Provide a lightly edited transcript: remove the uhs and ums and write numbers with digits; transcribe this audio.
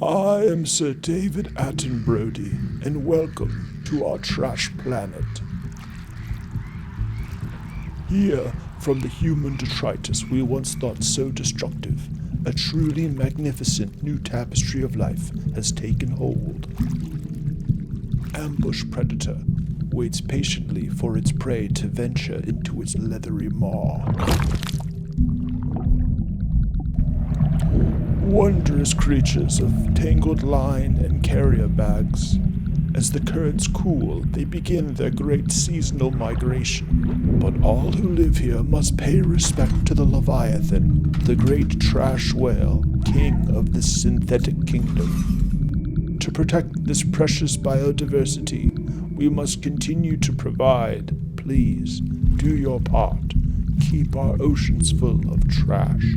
I am Sir David Attenbrody, and welcome to our trash planet. Here, from the human detritus we once thought so destructive, a truly magnificent new tapestry of life has taken hold. Ambush predator waits patiently for its prey to venture into its leathery maw. Wondrous creatures of tangled line and carrier bags. As the currents cool, they begin their great seasonal migration. But all who live here must pay respect to the Leviathan, the great trash whale, king of this synthetic kingdom. To protect this precious biodiversity, we must continue to provide. Please, do your part. Keep our oceans full of trash.